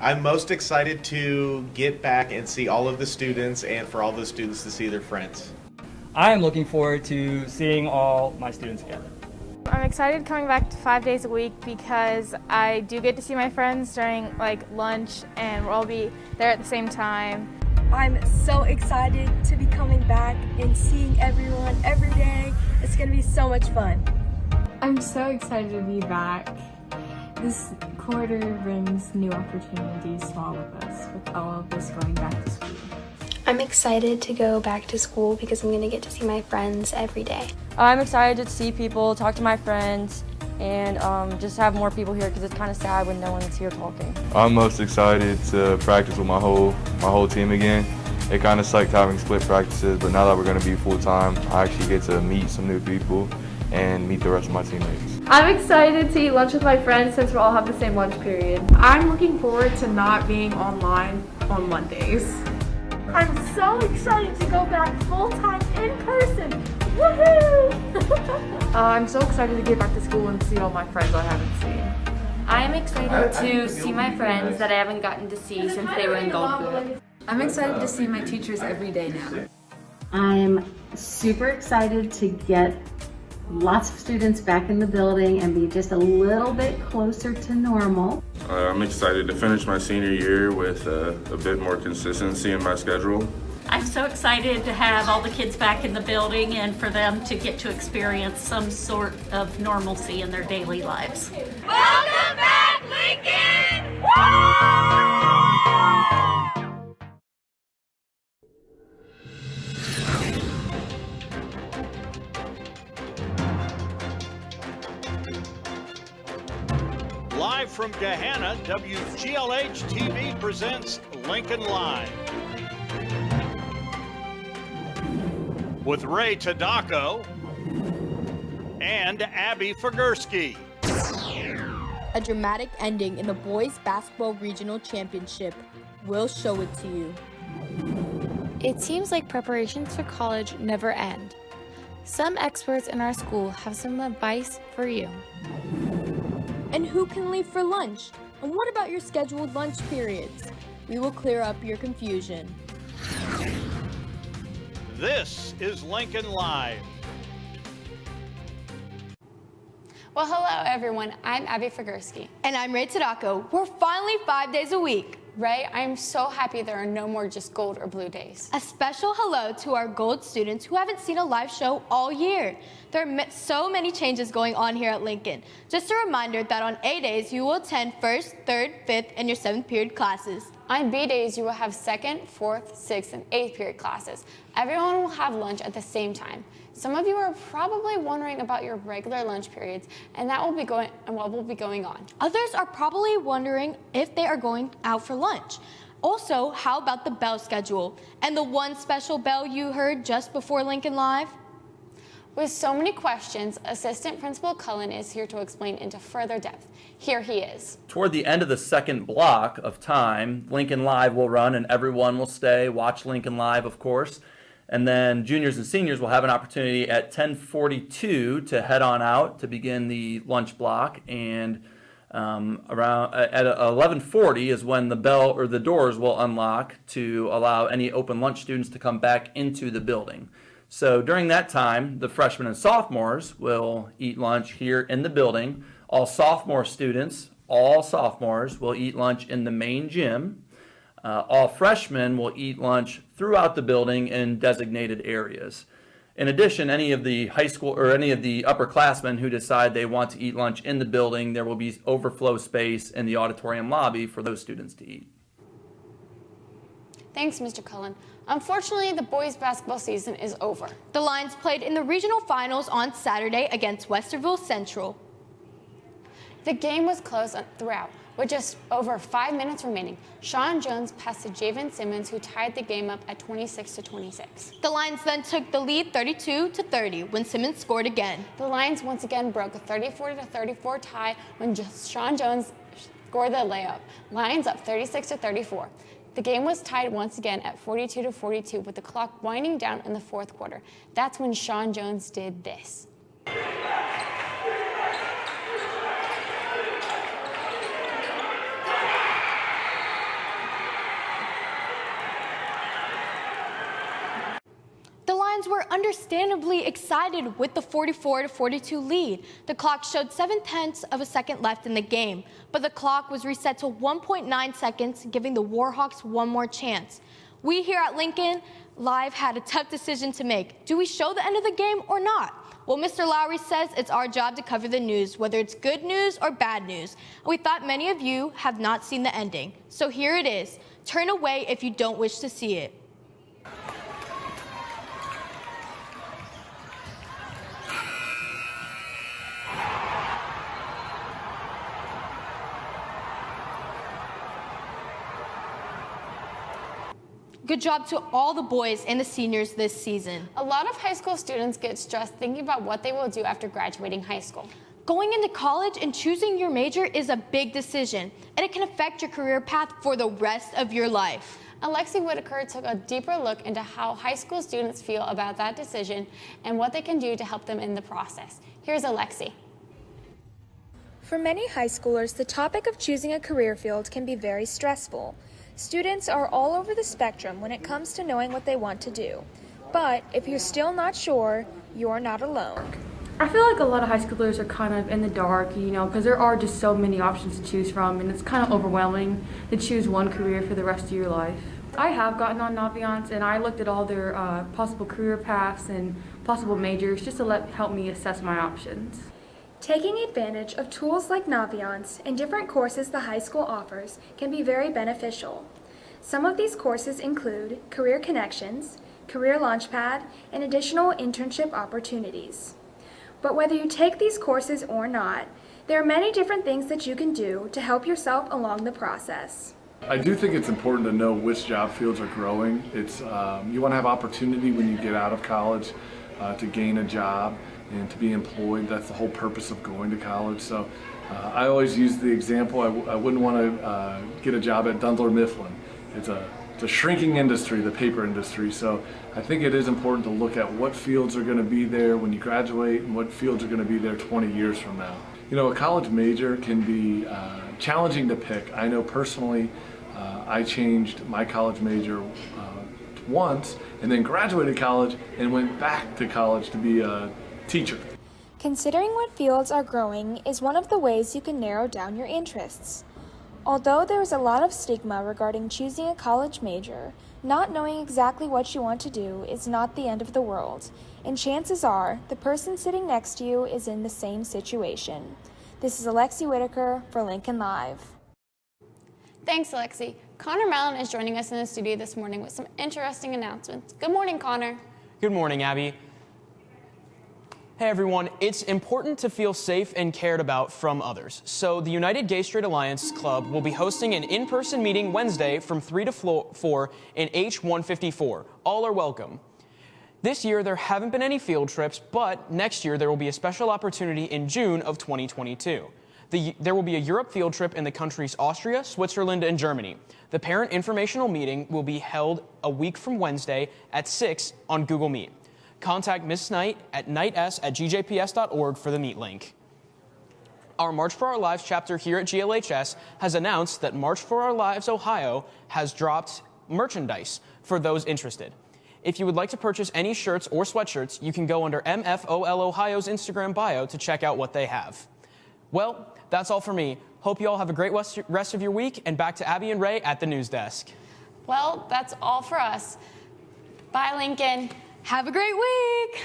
I'm most excited to get back and see all of the students and for all the students to see their friends. I am looking forward to seeing all my students again. I'm excited coming back to 5 days a week because I do get to see my friends during lunch and we'll all be there at the same time. I'm so excited to be coming back and seeing everyone every day. It's going to be so much fun. I'm so excited to be back. This quarter brings new opportunities to all of us with all of us going back to school. I'm excited to go back to school because I'm going to get to see my friends every day. I'm excited to see people, talk to my friends, and just have more people here because it's kind of sad when no one's here talking. I'm most excited to practice with my whole team again. It kind of sucked having split practices, but now that we're going to be full-time, I actually get to meet some new people and meet the rest of my teammates. I'm excited to eat lunch with my friends since we all have the same lunch period. I'm looking forward to not being online on Mondays. I'm so excited to go back full-time in person. Woohoo! I'm so excited to get back to school and see all my friends I haven't seen. I'm excited to see my friends that I haven't gotten to see since they were in Goldwood. I'm excited to see my teachers every day now. I'm super excited to get lots of students back in the building and be just a little bit closer to normal. I'm excited to finish my senior year with a bit more consistency in my schedule. I'm so excited to have all the kids back in the building and for them to get to experience some sort of normalcy in their daily lives. Welcome back, Lincoln! Live from Gahanna, WGLH TV presents Lincoln Live. With Ray Tadako and Abby Figursky. A dramatic ending in the boys basketball regional championship. We'll show it to you. It seems like preparations for college never end. Some experts in our school have some advice for you. And who can leave for lunch? And what about your scheduled lunch periods? We will clear up your confusion. This is Lincoln Live. Well, hello everyone. I'm Abby Figursky. And I'm Ray Tadako. We're finally 5 days a week. Ray, I am so happy there are no more just gold or blue days. A special hello to our gold students who haven't seen a live show all year. There are so many changes going on here at Lincoln. Just a reminder that on A days, you will attend 1st, 3rd, 5th, and your 7th period classes. On B days, you will have 2nd, 4th, 6th, and 8th period classes. Everyone will have lunch at the same time. Some of you are probably wondering about your regular lunch periods and what will be going on. Others are probably wondering if they are going out for lunch. Also, how about the bell schedule and the one special bell you heard just before Lincoln Live? With so many questions, Assistant Principal Cullen is here to explain into further depth. Here he is. Toward the end of the second block of time, Lincoln Live will run and everyone will stay, watch Lincoln Live, of course. And then juniors and seniors will have an opportunity at 10:42 to head on out to begin the lunch block. And around at 11:40 is when the bell or the doors will unlock to allow any open lunch students to come back into the building. So during that time, the freshmen and sophomores will eat lunch here in the building. All sophomore students, all sophomores will eat lunch in the main gym. All freshmen will eat lunch throughout the building in designated areas. In addition, any of the high school or any of the upperclassmen who decide they want to eat lunch in the building, there will be overflow space in the auditorium lobby for those students to eat. Thanks, Mr. Cullen. Unfortunately, the boys' basketball season is over. The Lions played in the regional finals on Saturday against Westerville Central. The game was close throughout. With just over 5 minutes remaining, Sean Jones passed to Javen Simmons, who tied the game up at 26-26. The Lions then took the lead 32-30 when Simmons scored again. The Lions once again broke a 34-34 tie when Sean Jones scored the layup. Lions up 36-34. The game was tied once again at 42-42 with the clock winding down in the fourth quarter. That's when Sean Jones did this. fans were understandably excited with the 44-42 lead. The clock showed 0.7 of a second left in the game, but the clock was reset to 1.9 seconds, giving the Warhawks one more chance. We here at Lincoln Live had a tough decision to make. Do we show the end of the game or not? Well, Mr. Lowry says it's our job to cover the news, whether it's good news or bad news. And we thought many of you have not seen the ending. So here it is. Turn away if you don't wish to see it. Good job to all the boys and the seniors this season. A lot of high school students get stressed thinking about what they will do after graduating high school. Going into college and choosing your major is a big decision, and it can affect your career path for the rest of your life. Alexi Whitaker took a deeper look into how high school students feel about that decision and what they can do to help them in the process. Here's Alexi. For many high schoolers, the topic of choosing a career field can be very stressful. Students are all over the spectrum when it comes to knowing what they want to do. But if you're still not sure, you're not alone. I feel like a lot of high schoolers are kind of in the dark, because there are just so many options to choose from, and it's kind of overwhelming to choose one career for the rest of your life. I have gotten on Naviance, and I looked at all their possible career paths and possible majors just to help me assess my options. Taking advantage of tools like Naviance and different courses the high school offers can be very beneficial. Some of these courses include Career Connections, Career Launchpad, and additional internship opportunities. But whether you take these courses or not, there are many different things that you can do to help yourself along the process. I do think it's important to know which job fields are growing. You want to have opportunity when you get out of college to gain a job and to be employed. That's the whole purpose of going to college. So I always use the example, I wouldn't want to get a job at Dunder Mifflin. It's a shrinking industry, the paper industry. So I think it is important to look at what fields are going to be there when you graduate and what fields are going to be there 20 years from now. A college major can be challenging to pick. I know personally, I changed my college major once and then graduated college and went back to college to be a teacher. Considering what fields are growing is one of the ways you can narrow down your interests. Although there is a lot of stigma regarding choosing a college major, not knowing exactly what you want to do is not the end of the world, and chances are the person sitting next to you is in the same situation. This is Alexi Whitaker for Lincoln Live. Thanks, Alexi. Connor Mallon is joining us in the studio this morning with some interesting announcements. Good morning, Connor. Good morning, Abby. Hey everyone, it's important to feel safe and cared about from others. So the United Gay Straight Alliance Club will be hosting an in-person meeting Wednesday from 3 to 4 in H154. All are welcome. This year there haven't been any field trips, but next year there will be a special opportunity in June of 2022. There will be a Europe field trip in the countries Austria, Switzerland, and Germany. The parent informational meeting will be held a week from Wednesday at 6 on Google Meet. Contact Ms. Knight at knights@gjps.org for the meet link. Our March for Our Lives chapter here at GLHS has announced that March for Our Lives Ohio has dropped merchandise for those interested. If you would like to purchase any shirts or sweatshirts, you can go under MFOL Ohio's Instagram bio to check out what they have. Well, that's all for me. Hope you all have a great rest of your week, and back to Abby and Ray at the news desk. Well, that's all for us. Bye, Lincoln. Have a great week.